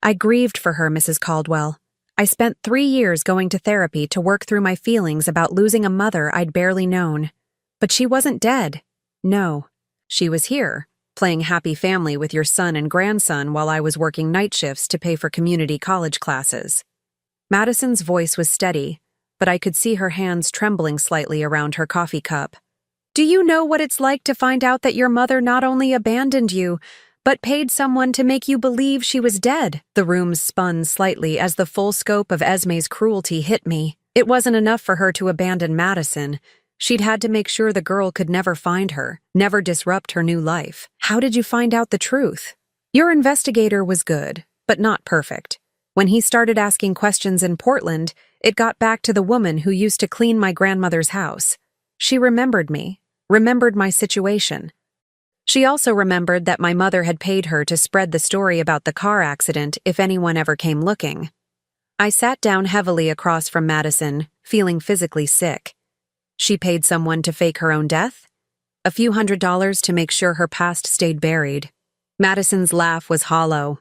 I grieved for her, Mrs. Caldwell. I spent 3 years going to therapy to work through my feelings about losing a mother I'd barely known. But she wasn't dead. No, she was here, playing happy family with your son and grandson while I was working night shifts to pay for community college classes." Madison's voice was steady, but I could see her hands trembling slightly around her coffee cup. "Do you know what it's like to find out that your mother not only abandoned you, but paid someone to make you believe she was dead?" The room spun slightly as the full scope of Esme's cruelty hit me. It wasn't enough for her to abandon Madison. She'd had to make sure the girl could never find her, never disrupt her new life. "How did you find out the truth?" "Your investigator was good, but not perfect. When he started asking questions in Portland, it got back to the woman who used to clean my grandmother's house. She remembered me, remembered my situation. She also remembered that my mother had paid her to spread the story about the car accident if anyone ever came looking." I sat down heavily across from Madison, feeling physically sick. She paid someone to fake her own death? A few $100s to make sure her past stayed buried. Madison's laugh was hollow.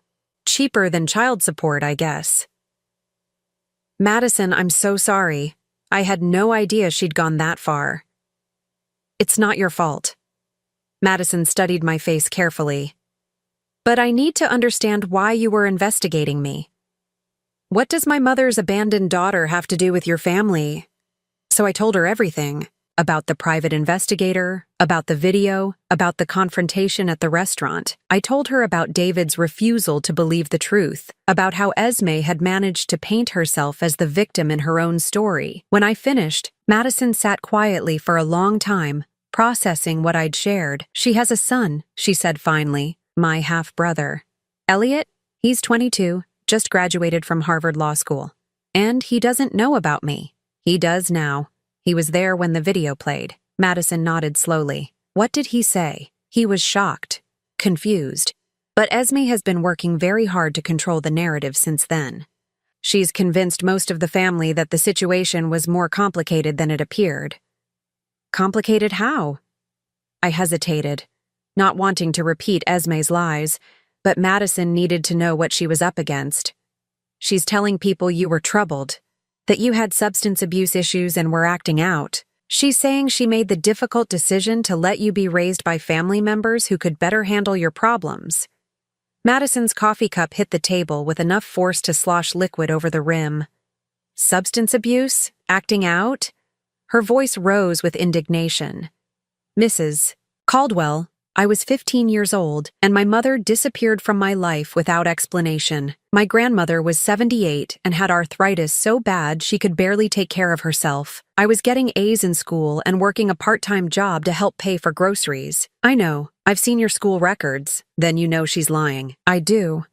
Cheaper than child support, I guess. Madison, I'm so sorry. I had no idea she'd gone that far. It's not your fault. Madison studied my face carefully. But I need to understand why you were investigating me. What does my mother's abandoned daughter have to do with your family? So I told her everything. About the private investigator, about the video, about the confrontation at the restaurant. I told her about David's refusal to believe the truth, about how Esme had managed to paint herself as the victim in her own story. When I finished, Madison sat quietly for a long time, processing what I'd shared. She has a son, she said finally, my half-brother. Elliot? He's 22, just graduated from Harvard Law School. And he doesn't know about me. He does now. He was there when the video played. Madison nodded slowly. What did he say? He was shocked, confused. But Esme has been working very hard to control the narrative since then. She's convinced most of the family that the situation was more complicated than it appeared. Complicated how? I hesitated, not wanting to repeat Esme's lies, but Madison needed to know what she was up against. She's telling people you were troubled, that you had substance abuse issues and were acting out. She's saying she made the difficult decision to let you be raised by family members who could better handle your problems. Madison's coffee cup hit the table with enough force to slosh liquid over the rim. Substance abuse? Acting out? Her voice rose with indignation. Mrs. Caldwell, I was 15 years old, and my mother disappeared from my life without explanation. My grandmother was 78 and had arthritis so bad she could barely take care of herself. I was getting A's in school and working a part-time job to help pay for groceries. I know. I've seen your school records. Then you know she's lying. I do.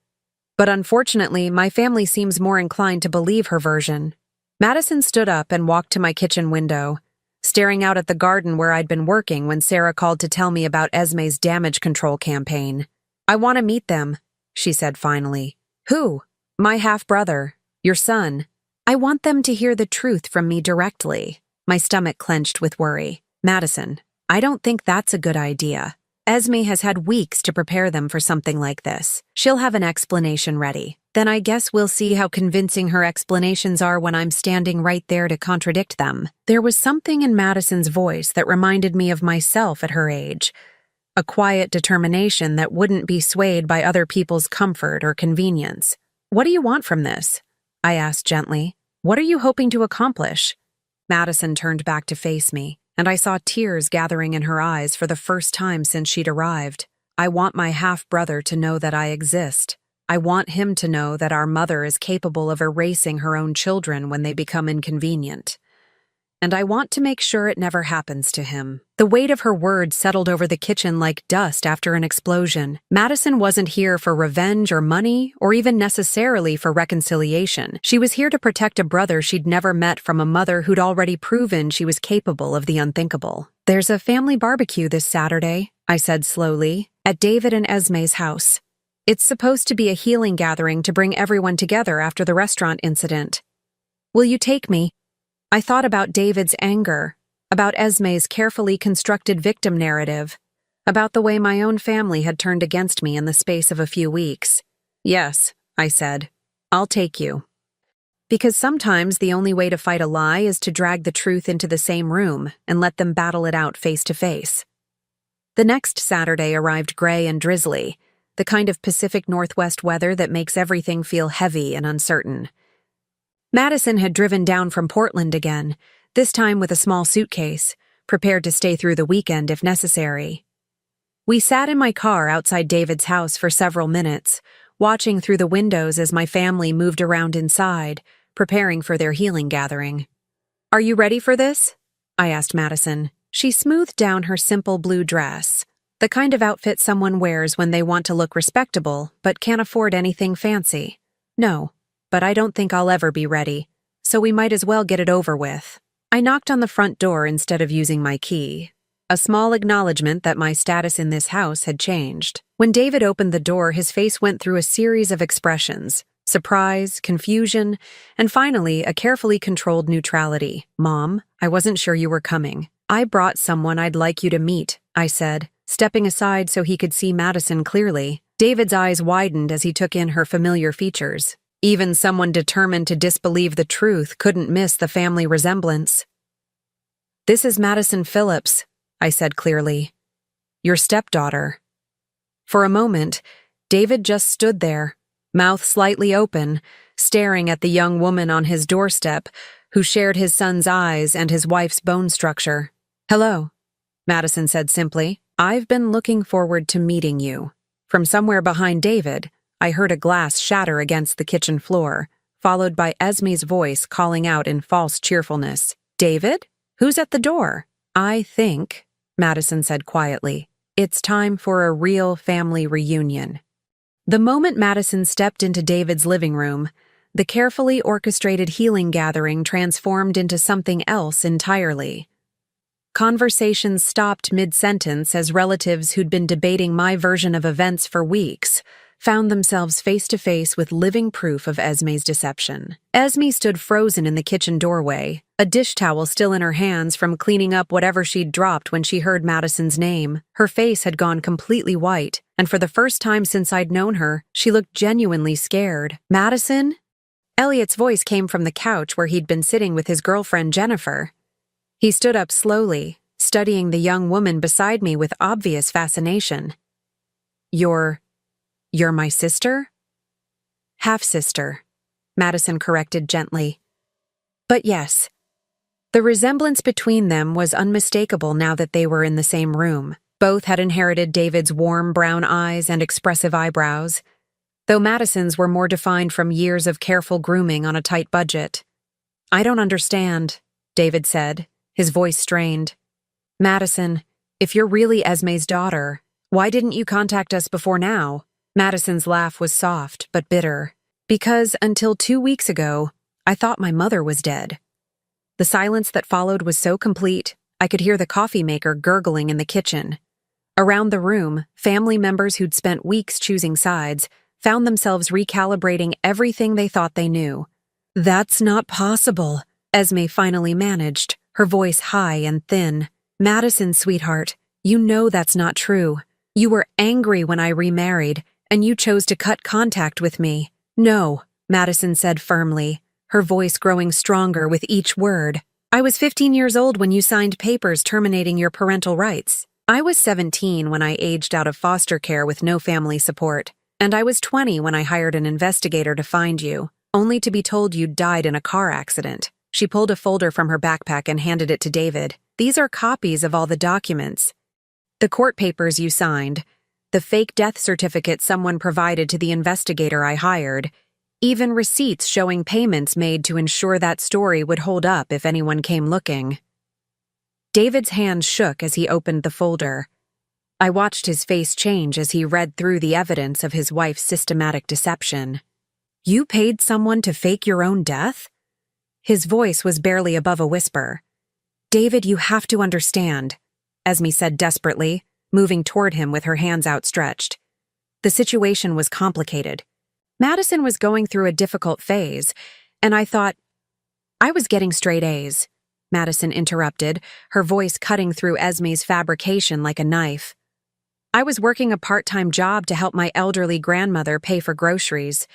But unfortunately, my family seems more inclined to believe her version. Madison stood up and walked to my kitchen window, staring out at the garden where I'd been working when Sarah called to tell me about Esme's damage control campaign. I want to meet them, she said finally. Who? My half-brother. Your son. I want them to hear the truth from me directly. My stomach clenched with worry. Madison, I don't think that's a good idea. Esme has had weeks to prepare them for something like this. She'll have an explanation ready. Then I guess we'll see how convincing her explanations are when I'm standing right there to contradict them. There was something in Madison's voice that reminded me of myself at her age. A quiet determination that wouldn't be swayed by other people's comfort or convenience. What do you want from this? I asked gently. What are you hoping to accomplish? Madison turned back to face me, and I saw tears gathering in her eyes for the first time since she'd arrived. I want my half-brother to know that I exist. I want him to know that our mother is capable of erasing her own children when they become inconvenient. And I want to make sure it never happens to him. The weight of her words settled over the kitchen like dust after an explosion. Madison wasn't here for revenge or money, or even necessarily for reconciliation. She was here to protect a brother she'd never met from a mother who'd already proven she was capable of the unthinkable. There's a family barbecue this Saturday, I said slowly, at David and Esme's house. It's supposed to be a healing gathering to bring everyone together after the restaurant incident. Will you take me? I thought about David's anger, about Esme's carefully constructed victim narrative, about the way my own family had turned against me in the space of a few weeks. Yes, I said. I'll take you. Because sometimes the only way to fight a lie is to drag the truth into the same room and let them battle it out face to face. The next Saturday arrived gray and drizzly, the kind of Pacific Northwest weather that makes everything feel heavy and uncertain. Madison had driven down from Portland again, this time with a small suitcase, prepared to stay through the weekend if necessary. We sat in my car outside David's house for several minutes, watching through the windows as my family moved around inside, preparing for their healing gathering. Are you ready for this? I asked Madison. She smoothed down her simple blue dress, the kind of outfit someone wears when they want to look respectable but can't afford anything fancy. No, but I don't think I'll ever be ready, so we might as well get it over with. I knocked on the front door instead of using my key, a small acknowledgement that my status in this house had changed. When David opened the door, his face went through a series of expressions: surprise, confusion, and finally a carefully controlled neutrality. Mom, I wasn't sure you were coming. I brought someone I'd like you to meet, I said, stepping aside so he could see Madison clearly. David's eyes widened as he took in her familiar features. Even someone determined to disbelieve the truth couldn't miss the family resemblance. "This is Madison Phillips," I said clearly. "Your stepdaughter." For a moment, David just stood there, mouth slightly open, staring at the young woman on his doorstep who shared his son's eyes and his wife's bone structure. "Hello," Madison said simply. "I've been looking forward to meeting you." From somewhere behind David, I heard a glass shatter against the kitchen floor, followed by Esme's voice calling out in false cheerfulness. "David? Who's at the door?" "I think," Madison said quietly, "it's time for a real family reunion." The moment Madison stepped into David's living room, the carefully orchestrated healing gathering transformed into something else entirely. Conversations stopped mid-sentence as relatives who'd been debating my version of events for weeks found themselves face-to-face with living proof of Esme's deception. Esme stood frozen in the kitchen doorway, a dish towel still in her hands from cleaning up whatever she'd dropped when she heard Madison's name. Her face had gone completely white, and for the first time since I'd known her, she looked genuinely scared. "Madison?" Elliot's voice came from the couch where he'd been sitting with his girlfriend Jennifer. He stood up slowly, studying the young woman beside me with obvious fascination. You're my sister?" "Half-sister," Madison corrected gently. But yes, the resemblance between them was unmistakable now that they were in the same room. Both had inherited David's warm brown eyes and expressive eyebrows, though Madison's were more defined from years of careful grooming on a tight budget. "I don't understand," David said, his voice strained. "Madison, if you're really Esme's daughter, why didn't you contact us before now?" Madison's laugh was soft but bitter. "Because until 2 weeks ago, I thought my mother was dead." The silence that followed was so complete, I could hear the coffee maker gurgling in the kitchen. Around the room, family members who'd spent weeks choosing sides found themselves recalibrating everything they thought they knew. "That's not possible," Esme finally managed, her voice high and thin. "Madison, sweetheart, you know that's not true. You were angry when I remarried, and you chose to cut contact with me." "No," Madison said firmly, her voice growing stronger with each word. "I was 15 years old when you signed papers terminating your parental rights. I was 17 when I aged out of foster care with no family support, and I was 20 when I hired an investigator to find you, only to be told you'd died in a car accident." She pulled a folder from her backpack and handed it to David. "These are copies of all the documents. The court papers you signed, the fake death certificate someone provided to the investigator I hired, even receipts showing payments made to ensure that story would hold up if anyone came looking." David's hand shook as he opened the folder. I watched his face change as he read through the evidence of his wife's systematic deception. "You paid someone to fake your own death?" His voice was barely above a whisper. "David, you have to understand," Esme said desperately, moving toward him with her hands outstretched. The situation was complicated. Madison was going through a difficult phase, and I thought, "I was getting straight A's," Madison interrupted, her voice cutting through Esme's fabrication like a knife. "I was working a part-time job to help my elderly grandmother pay for groceries.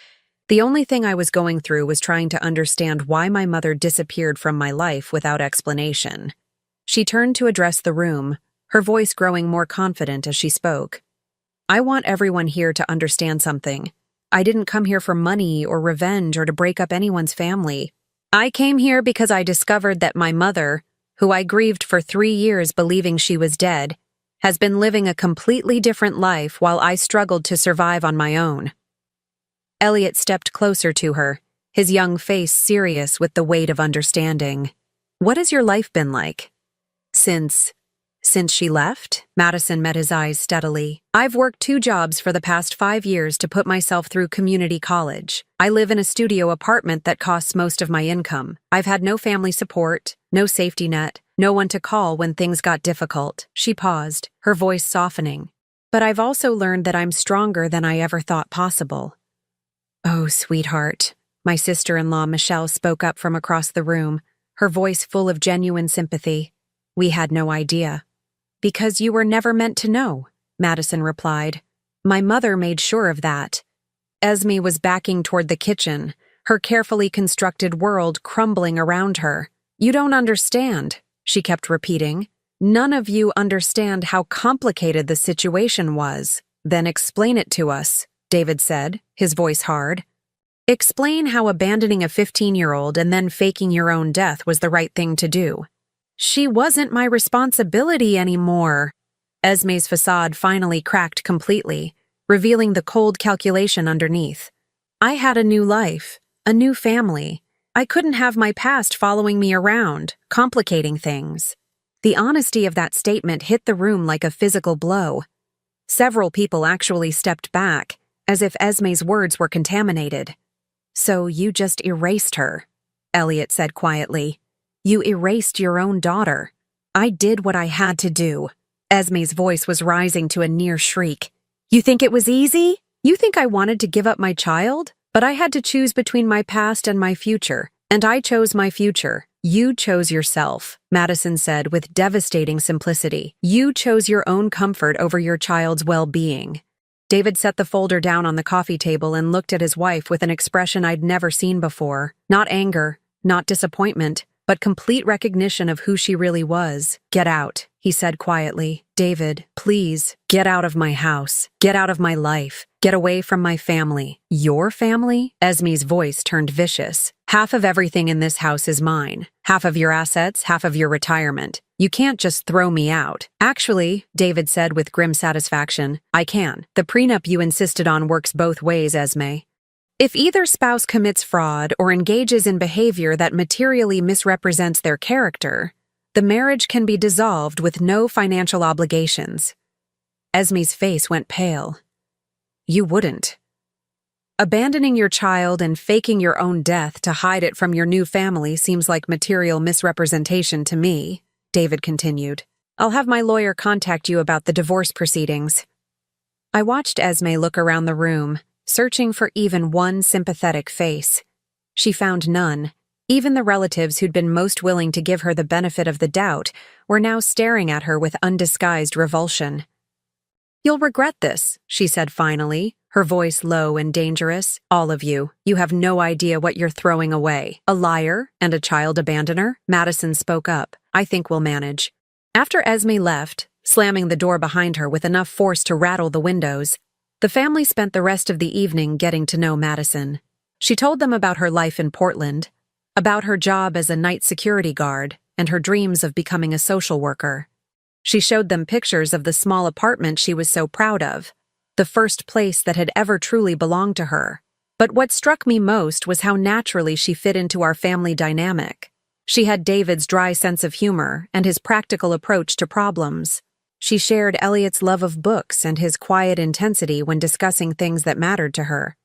The only thing I was going through was trying to understand why my mother disappeared from my life without explanation." She turned to address the room, her voice growing more confident as she spoke. "I want everyone here to understand something. I didn't come here for money or revenge or to break up anyone's family. I came here because I discovered that my mother, who I grieved for 3 years believing she was dead, has been living a completely different life while I struggled to survive on my own." Elliot stepped closer to her, his young face serious with the weight of understanding. "What has your life been like? Since she left?" Madison met his eyes steadily. "I've worked 2 jobs for the past 5 years to put myself through community college. I live in a studio apartment that costs most of my income. I've had no family support, no safety net, no one to call when things got difficult." She paused, her voice softening. "But I've also learned that I'm stronger than I ever thought possible." "Oh, sweetheart," my sister-in-law Michelle spoke up from across the room, her voice full of genuine sympathy. "We had no idea." "Because you were never meant to know," Madison replied. My mother made sure of that. Esme was backing toward the kitchen, her carefully constructed world crumbling around her. You don't understand, she kept repeating. None of you understand how complicated the situation was. Then explain it to us, David said, his voice hard. Explain how abandoning a 15-year-old and then faking your own death was the right thing to do. She wasn't my responsibility anymore. Esme's facade finally cracked completely, revealing the cold calculation underneath. I had a new life, a new family. I couldn't have my past following me around, complicating things. The honesty of that statement hit the room like a physical blow. Several people actually stepped back, as if Esme's words were contaminated. So you just erased her, Elliot said quietly. You erased your own daughter. I did what I had to do. Esme's voice was rising to a near shriek. You think it was easy? You think I wanted to give up my child? But I had to choose between my past and my future, and I chose my future. You chose yourself, Madison said with devastating simplicity. You chose your own comfort over your child's well-being. David set the folder down on the coffee table and looked at his wife with an expression I'd never seen before. Not anger, not disappointment, but complete recognition of who she really was. Get out, he said quietly. David, please, get out of my house. Get out of my life. Get away from my family. Your family? Esme's voice turned vicious. Half of everything in this house is mine. Half of your assets, half of your retirement. You can't just throw me out. Actually, David said with grim satisfaction, I can. The prenup you insisted on works both ways, Esme. If either spouse commits fraud or engages in behavior that materially misrepresents their character, the marriage can be dissolved with no financial obligations. Esme's face went pale. You wouldn't. Abandoning your child and faking your own death to hide it from your new family seems like material misrepresentation to me, David continued. I'll have my lawyer contact you about the divorce proceedings. I watched Esme look around the room, searching for even one sympathetic face. She found none. Even the relatives who'd been most willing to give her the benefit of the doubt were now staring at her with undisguised revulsion. You'll regret this, she said finally, her voice low and dangerous. All of you. You have no idea what you're throwing away. A liar and a child abandoner? Madison spoke up. I think we'll manage. After Esme left, slamming the door behind her with enough force to rattle the windows, the family spent the rest of the evening getting to know Madison. She told them about her life in Portland, about her job as a night security guard, and her dreams of becoming a social worker. She showed them pictures of the small apartment she was so proud of, the first place that had ever truly belonged to her. But what struck me most was how naturally she fit into our family dynamic. She had David's dry sense of humor and his practical approach to problems. She shared Elliot's love of books and his quiet intensity when discussing things that mattered to her.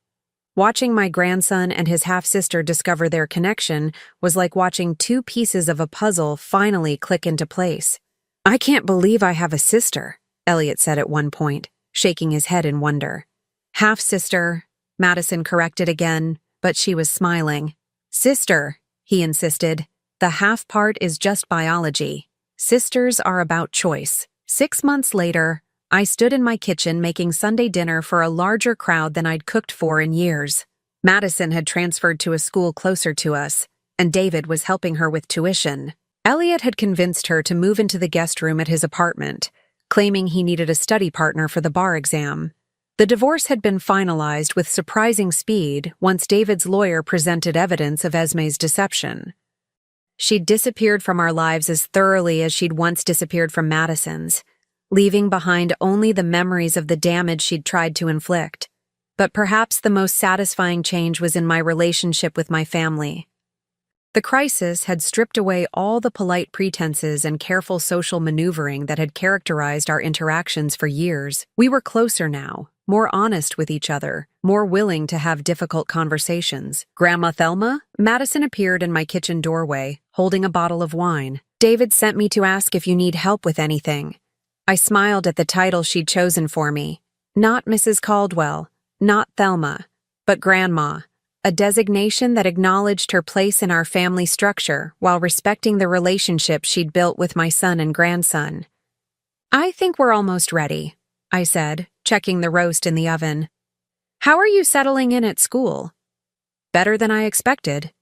Watching my grandson and his half-sister discover their connection was like watching two pieces of a puzzle finally click into place. I can't believe I have a sister, Elliot said at one point, shaking his head in wonder. Half-sister, Madison corrected again, but she was smiling. Sister, he insisted. The half part is just biology. Sisters are about choice. 6 months later, I stood in my kitchen making Sunday dinner for a larger crowd than I'd cooked for in years. Madison had transferred to a school closer to us, and David was helping her with tuition. Elliot had convinced her to move into the guest room at his apartment, claiming he needed a study partner for the bar exam. The divorce had been finalized with surprising speed once David's lawyer presented evidence of Esme's deception. She'd disappeared from our lives as thoroughly as she'd once disappeared from Madison's, leaving behind only the memories of the damage she'd tried to inflict. But perhaps the most satisfying change was in my relationship with my family. The crisis had stripped away all the polite pretenses and careful social maneuvering that had characterized our interactions for years. We were closer now, more honest with each other, more willing to have difficult conversations. Grandma Thelma? Madison appeared in my kitchen doorway, holding a bottle of wine. David sent me to ask if you need help with anything. I smiled at the title she'd chosen for me. Not Mrs. Caldwell, not Thelma, but Grandma. A designation that acknowledged her place in our family structure while respecting the relationship she'd built with my son and grandson. I think we're almost ready. I said, checking the roast in the oven. How are you settling in at school? Better than I expected.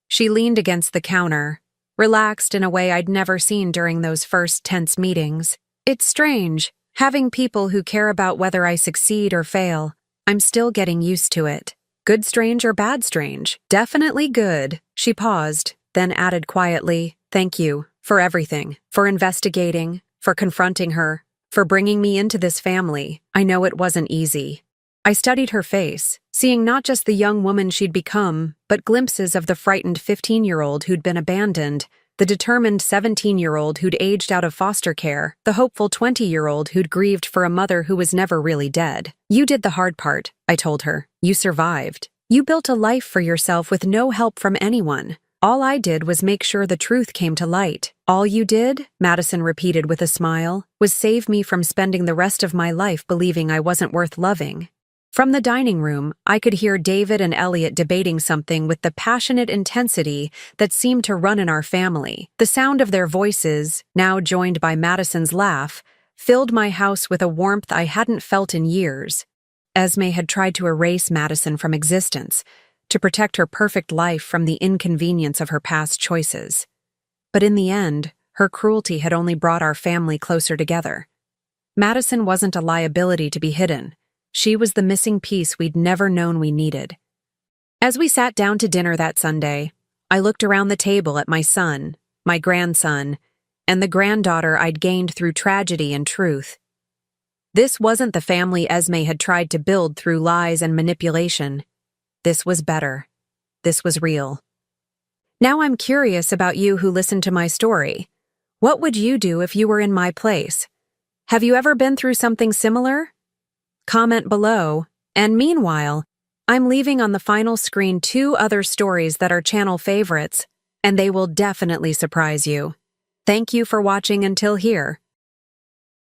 She leaned against the counter, relaxed in a way I'd never seen during those first tense meetings. It's strange, having people who care about whether I succeed or fail. I'm still getting used to it. Good strange or bad strange? Definitely good. She paused, then added quietly, thank you, for everything, for investigating, for confronting her, for bringing me into this family. I know it wasn't easy. I studied her face, seeing not just the young woman she'd become, but glimpses of the frightened 15-year-old who'd been abandoned, the determined 17-year-old who'd aged out of foster care, the hopeful 20-year-old who'd grieved for a mother who was never really dead. You did the hard part, I told her. You survived. You built a life for yourself with no help from anyone. All I did was make sure the truth came to light. All you did, Madison repeated with a smile, was save me from spending the rest of my life believing I wasn't worth loving. From the dining room, I could hear David and Elliot debating something with the passionate intensity that seemed to run in our family. The sound of their voices, now joined by Madison's laugh, filled my house with a warmth I hadn't felt in years. Esme had tried to erase Madison from existence, to protect her perfect life from the inconvenience of her past choices. But in the end, her cruelty had only brought our family closer together. Madison wasn't a liability to be hidden. She was the missing piece we'd never known we needed. As we sat down to dinner that Sunday, I looked around the table at my son, my grandson, and the granddaughter I'd gained through tragedy and truth. This wasn't the family Esme had tried to build through lies and manipulation. This was better. This was real. Now I'm curious about you who listened to my story. What would you do if you were in my place? Have you ever been through something similar? Comment below, and meanwhile, I'm leaving on the final screen 2 other stories that are channel favorites, and they will definitely surprise you. Thank you for watching until here.